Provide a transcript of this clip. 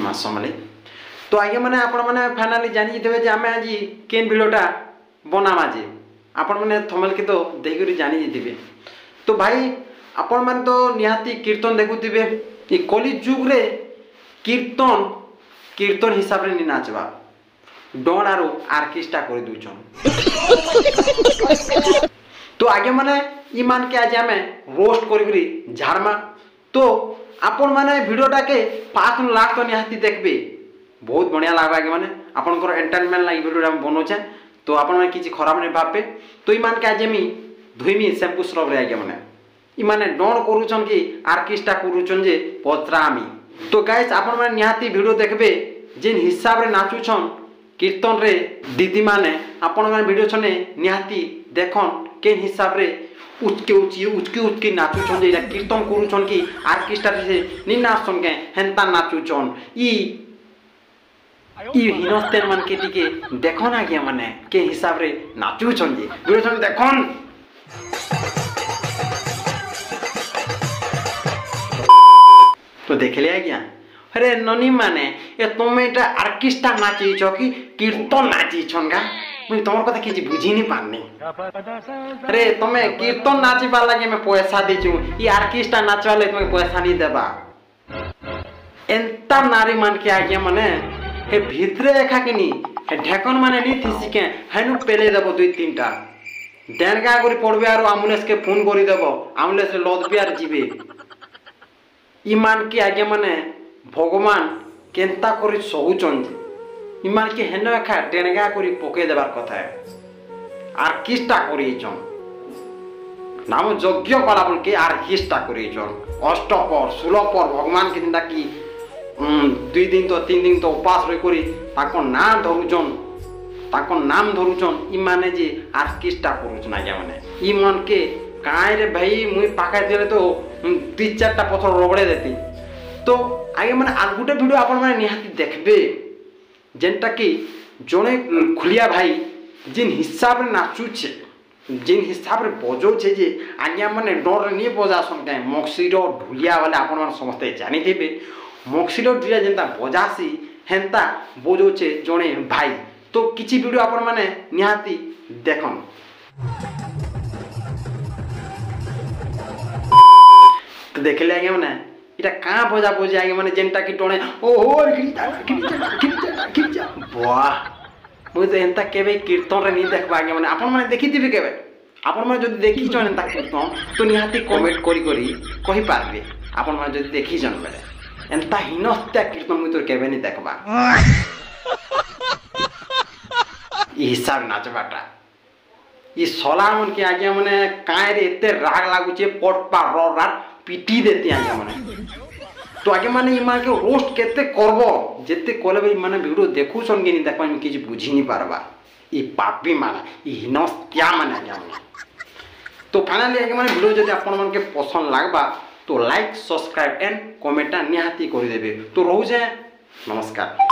देखिमा समले तो आगे मैंने आपण मैंने फाइनाली जानी थे जे आमे आज केन वीडियोटा बनामा जे आपण मैंने थंबनेल के तो देखि जानी थे। तो भाई आपण मैंने तो निहाती कीर्तन देखुथिबे ई कली जुग रे कीर्तन कीर्तन हिसाब रे नि नाचबा डॉन आरो आर्केस्ट्रा कर दूचन। तो आगे माने ईमान के आज आमे रोस्ट करी झाड़मा तो आपण माने वीडियोटा के 5 लाख तो निहाती देखबे बहुत बढ़िया लागबा आगे माने आपनकर एंटरटेनमेंट लागि वीडियोटा बनोचे तो आपण माने किछि खराब नै भाबे। तो ईमान के आज मी धुइमी शैम्पू स्क्रब रे आगे माने इमाने डॉन करूछन कि आर्केस्ट्रा करूछन जे पत्रामी। तो गाइस आपण माने निहाती वीडियो देखबे जेन हिसाब रे नाचुछन कीर्तन रे दीदी माने आपण माने वीडियो छने निहाती देखन केन हिसाब रे उचके नाचुछन जे कीर्तन करूछन कि आर्केस्ट्रा से नि नाचन के हेंता नाचुछन ई हिनस्तेन मन के टिके देखन आगे माने के हिसाब रे नाचुछन जे वीडियो छने देखन। तो देखले आज्ञा अरे ननी माने ए तुम एटा आर्केस्ट्रा नाचीछ कि कीर्तन नाचीछन का मुई तमर कथा किछि बुझी नि पानी। अरे तमे कीर्तन नाचिबा लागे मैं पैसा देछु ई आर्केस्ट्रा नाचवा ले तुमे पैसा नि देबा एंता नारी मान के आज्ञा माने हे भितरे एखा किनी हे ढेकन माने नि थिसी के हेनु पेले देबो 2-3 टा डेनगा करी पड़बे आरो एम्बुलेंस के फोन करी देबो एम्बुलेंस रे लद बियार जिबे ईमान के आगे माने भगवान केंता करी सहुचन ईमान के हेन एखा टेणगा करी पके देबार कथा है आर्केस्ट्रा करिछन नाम यज्ञ कलाबन के आर्केस्ट्रा करिछन अष्टपर 16 पर भगवान के जिंदा की 2 दिन तो 3 दिन तो उपास रही करी ताको नाम धरुचन ईमाने जे आर्केस्ट्रा करुचन आगे माने ईमान के काहे रे भाई मुई पाका देले तो 3-4 टा पत्थर रगड़े देती। तो आगे माने आज गुटे वीडियो आपण माने निहाती देखबे जेनटा कि जने खुलिया भाई जिन हिसाब रे नाचुछे जिन हिसाब रे बजौछे जे आज्ञा माने डर नि बजासन काई मक्सीरो ढुलिया वाले आपण माने समस्त जानि थिबे मक्सीरो ढुलिया जेंता बजासी हेंता बजौछे जने भाई। तो किछि वीडियो आपण माने निहाती देखन। तो देखले आगे माने इटा का बजा बजे आगे माने जेंटा कि टोने ओहो गिरजा वाह मुई तो एंता केबे कीर्तन रे नि देखबा आगे माने आपण माने देखि दिबे केबे आपण माने जदी देखि जन एंता कीर्तन तो निहाती कमेंट करी कहि पारबे आपण माने जदी देखि जन बेले एंता हिनस्ता कीर्तन मुई तो केबे नि देखबा ई हिसाब नाचबाटा ई सलामन के आगे माने काहे रे एते राग लागुचे पटपा रात पिटी देती आगे माने। तो आगे माने इमान के रोस्ट केते करबो जेते कोले भाई माने वीडियो देखु सन के नि देखबा में किछि बुझी नि पारबा ई पापी माने ई हिनस्त्या माने आगे माने। तो फाइनली आगे माने वीडियो जदि आपन मन के पसंद लागबा तो लाइक सब्सक्राइब एंड कमेंट निहाती करि देबे। तो रहू जे नमस्कार।